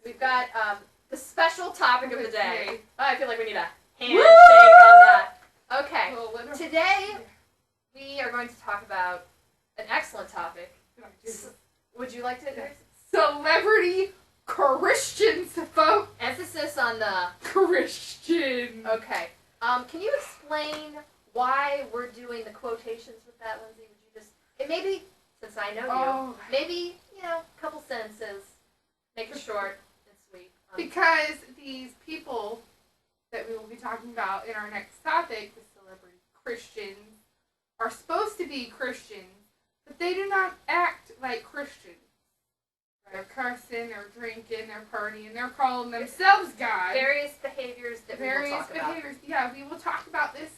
We've got the special topic of the day. Oh, I feel like we need a handshake on that. Okay, today we are going to talk about an excellent topic. Would you like to introduce? Celebrity Christians, folks. Emphasis on the Christian. Okay. Can you explain why we're doing the quotations with that, Lindsay? Would you just, and maybe, since I know you, maybe, a couple sentences, make it short and sweet. Because these people that we will be talking about in our next topic, the celebrity Christians, are supposed to be Christians, but they do not act like Christians. They're cursing, they're drinking, they're partying, they're calling themselves God. Various behaviors that we will talk about. Yeah, we will talk about this.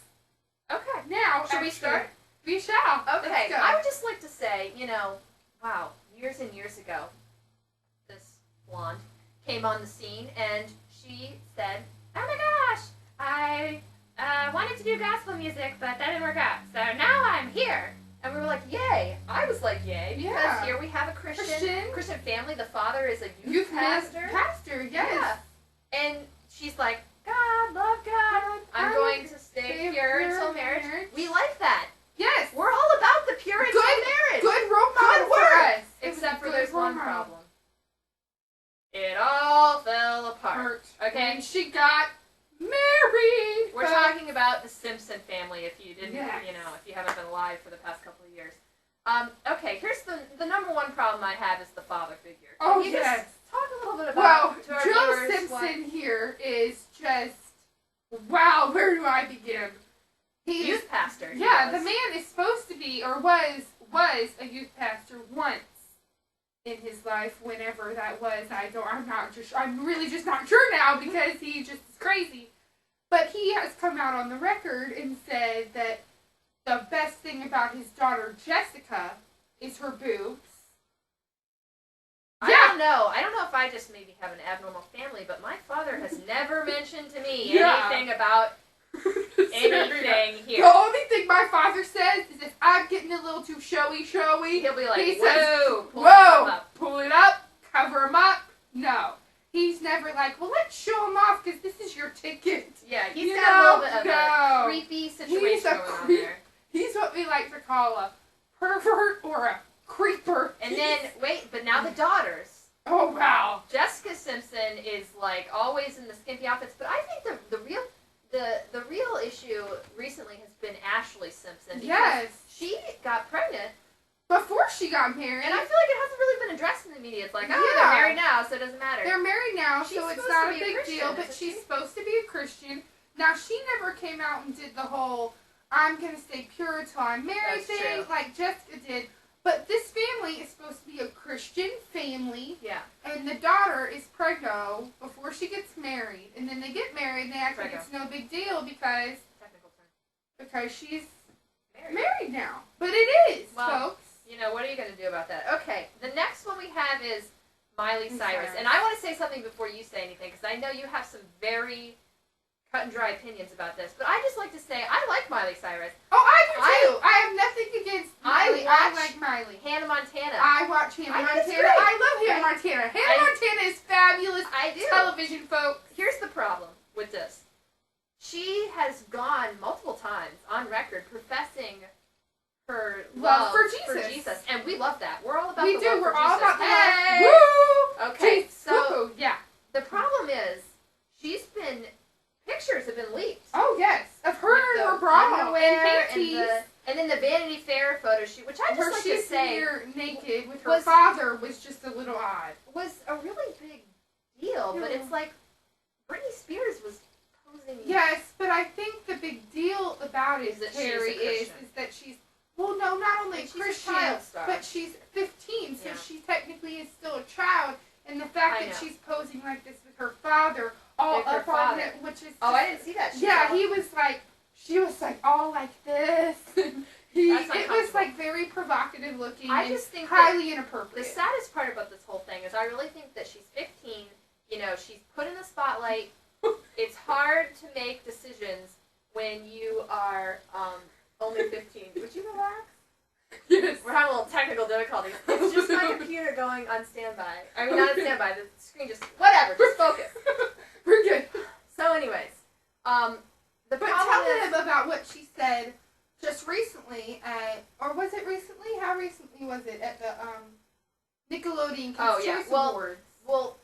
Okay. Now, should we start? We shall. Okay. I would just like to say, wow, years and years ago, this blonde came on the scene and she said, "Oh my gosh, I wanted to do gospel music, but that didn't work out. So now I'm here." And we were like, yay. I was like, yay, because here we have a Christian family. The father is a youth pastor. Pastor, yes. Yeah. And she's like, God, love God. I'm going to stay pure until marriage. We like that. Yes. We're all about the pure until marriage. Good role model for us. Except for there's one problem. It all fell apart. Okay. And she got married. We're talking about the Simpson family. If you didn't, if you haven't been alive for the past couple of years. Okay. Here's the number one problem I have is the father figure. Can you just talk a little bit about to our Joe viewers Simpson here is just wow. Where do I begin? He's youth pastor. Yeah, the man is supposed to be or was a youth pastor once in his life, whenever that was. I'm really just not sure now because he just is crazy. But he has come out on the record and said that the best thing about his daughter Jessica is her boobs. I don't know if I just maybe have an abnormal family, but my father has never mentioned to me anything about anything here. The only thing my father says is if I'm getting a little too showy, he'll be like, whoa, pull it up, cover him up. No. He's never like, well, let's show him off because this is your ticket. Yeah, he's got a little bit of a creepy situation going on there. He's what we like to call a pervert or a creeper. And then, but now the daughters. Oh, wow. Jessica Simpson is like always in the skimpy outfits, but I think the real issue recently has been Ashley Simpson. Yes. She got pregnant before she got married. And I feel like it hasn't really been addressed in the media. It's like, they're married now, so it doesn't matter. They're married now, so it's not a big deal, but she's supposed to be a Christian. Now, she never came out and did the whole, I'm going to stay pure until I'm married thing, like Jessica did. But this family is supposed to be a Christian family. Yeah. And the daughter is preggo before she gets married. And then they get married and they act like it's no big deal because she's married now. But it is, folks. What are you going to do about that? Okay, the next one we have is Miley Cyrus. And I want to say something before you say anything, because I know you have some very cut and dry opinions about this. But I just like to say, I like Miley Cyrus. Oh, I do too! I have nothing against Miley. I like Miley. Hannah Montana. I watch Hannah Montana. I love Hannah Montana. Hannah Montana is fabulous television, folks. Here's the problem with this. She has gone multiple times on record professing her love for Jesus. And we love that. We're all about the love for Jesus. We're all about the love. Woo! Okay, so the problem is pictures have been leaked. Oh, yes. Of her and her bra and panties. And then the Vanity Fair photo shoot, which I just like to say naked with her father was just a little odd. Was a really big deal, but it's like Britney Spears was posing. Yes, but I think the big deal about it, Terry, is that she's not only a Christian, but she's 15, so she technically is still a child. And the fact that she's posing like this with her father, all up on it, which is I didn't see that. She was like all like this. It was like very provocative looking. I just think highly inappropriate. The saddest part about this whole thing is I really think that she's 15. She's put in the spotlight. It's hard to make decisions when you are only 15. Would you relax? Yes. We're having a little technical difficulties. It's just my computer going on standby. I mean, not on standby. The screen just whatever. Just focus. We're good. So, anyways, the But problem tell is, them about what she said just recently or was it recently? How recently was it at the Nickelodeon Kids' Choice Awards? Well,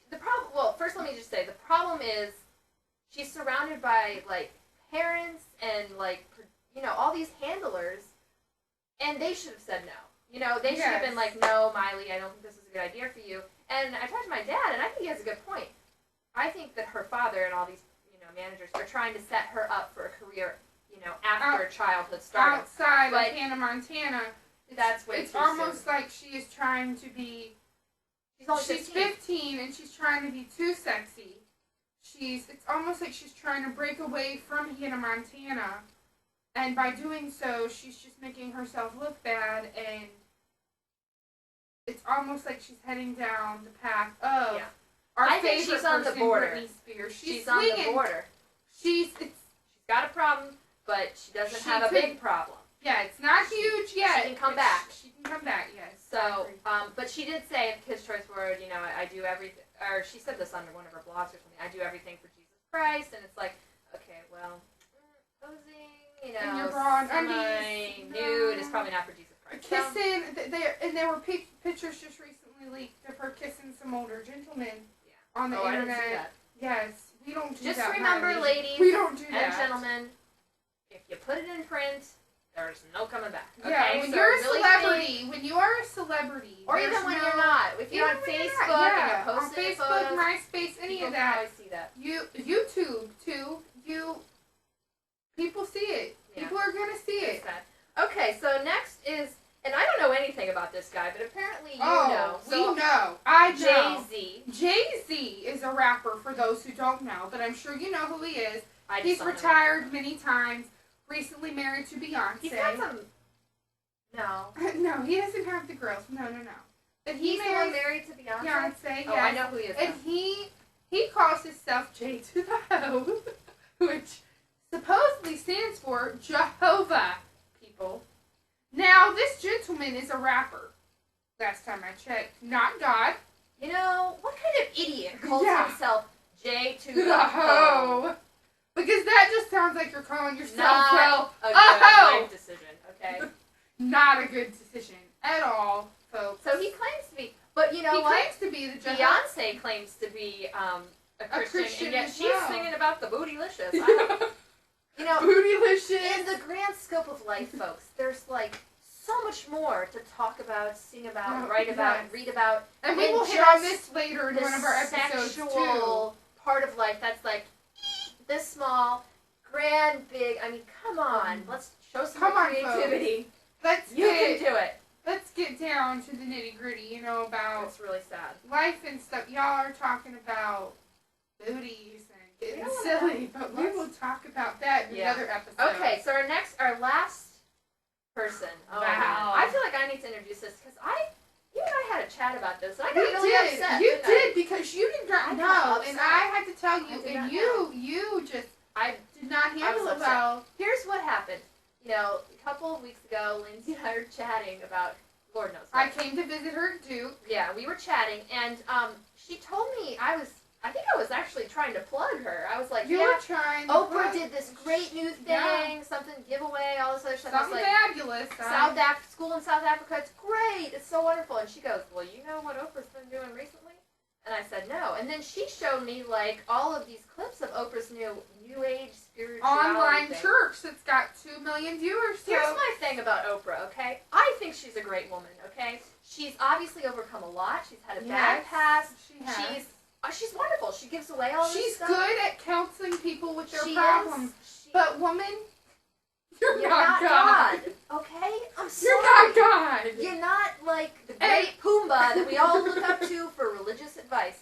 the problem. Well, first let me just say the problem is she's surrounded by like parents and like all these handlers, and they should have said no. They should have been like, no, Miley, I don't think this is a good idea for you. And I talked to my dad, and I think he has a good point. I think that her father and all these managers are trying to set her up for a career, after childhood started. Outside of Hannah Montana, that's way it's too almost soon. like she is trying to be. She's 15 and she's trying to be too sexy. It's almost like she's trying to break away from Hannah Montana, and by doing so, she's just making herself look bad, and it's almost like she's heading down the path of I think she's on the border. Britney Spears. She's on the border. She's got a problem, but she doesn't have a big problem. Yeah, it's not huge yet. She can come back. She can come back, yes. So, but she did say at the Kids' Choice Award, I do everything, or she said this on one of her blogs or something, I do everything for Jesus Christ, and it's like, okay, well, posing, and your bra and nude is probably not for Jesus Christ. Kissing, there were pictures just recently leaked of her kissing some older gentlemen on the internet. I didn't see that. Yes, we don't do that. Just remember, ladies, we don't do that. And gentlemen, if you put it in print, there's no coming back. Okay? Yeah, when you're a celebrity, when you are a celebrity, or even when you're not, if you're on Facebook and you're posting on Facebook, photos, MySpace, any of that, can always see that. YouTube too. People see it. Yeah. People are gonna see it. Okay, so next is, and I don't know anything about this guy, but apparently you know. So we know. I know. Jay-Z. Jay-Z is a rapper, for those who don't know, but I'm sure you know who he is. He's retired many times. Recently married to Beyonce. He's got some. No. No, he doesn't have the girls. No. But he's the one married to Beyonce. Yes. Oh, I know who he is. And he calls himself J to the Ho, which supposedly stands for Jehovah people. Now, this gentleman is a rapper. Last time I checked, not God. What kind of idiot calls himself J to the Ho? Because that just sounds like you're calling yourself, not a good life decision, okay? Not a good decision at all, folks. So he claims to be, but you know he what? He claims to be the Beyonce claims to be a Christian, and yet she's singing about the bootylicious. Bootylicious. In the grand scope of life, folks, there's like so much more to talk about, sing about, write about, read about, and we will hit on this later in one of our episodes too. Part of life that's like this small, grand, big. I mean, come on. Let's show some creativity. You can do it. Let's get down to the nitty-gritty, about... It's really sad. Life and stuff. Y'all are talking about booties and getting silly, but we will talk about that in another episode. Okay, so our last person. Oh, wow. I feel like I need to introduce this, because you and I had a chat about this, and I got really upset. You did, because you did not know, and I had to tell you, and you just did not handle it well. Here's what happened. A couple of weeks ago, Lindsay and I were chatting about, Lord knows what. I came to visit her at Duke. Yeah, we were chatting, and she told me I think I was actually trying to plug her. I was like, you were trying to Oprah did this great new thing, something giveaway, all this other stuff. Something fabulous. School in South Africa, it's great, it's so wonderful. And she goes, well, you know what Oprah's been doing recently? And I said, no. And then she showed me, all of these clips of Oprah's new age spirituality online church that's got 2 million viewers. Here's my thing about Oprah, okay? I think she's a great woman, okay? She's obviously overcome a lot. She's had a bad past. She has. She's wonderful. She gives away all this stuff. She's good at counseling people with their problems. But woman, you're not God. Okay? I'm sorry. You're not God. You're not like the great Pumbaa that we all look up to for religious advice.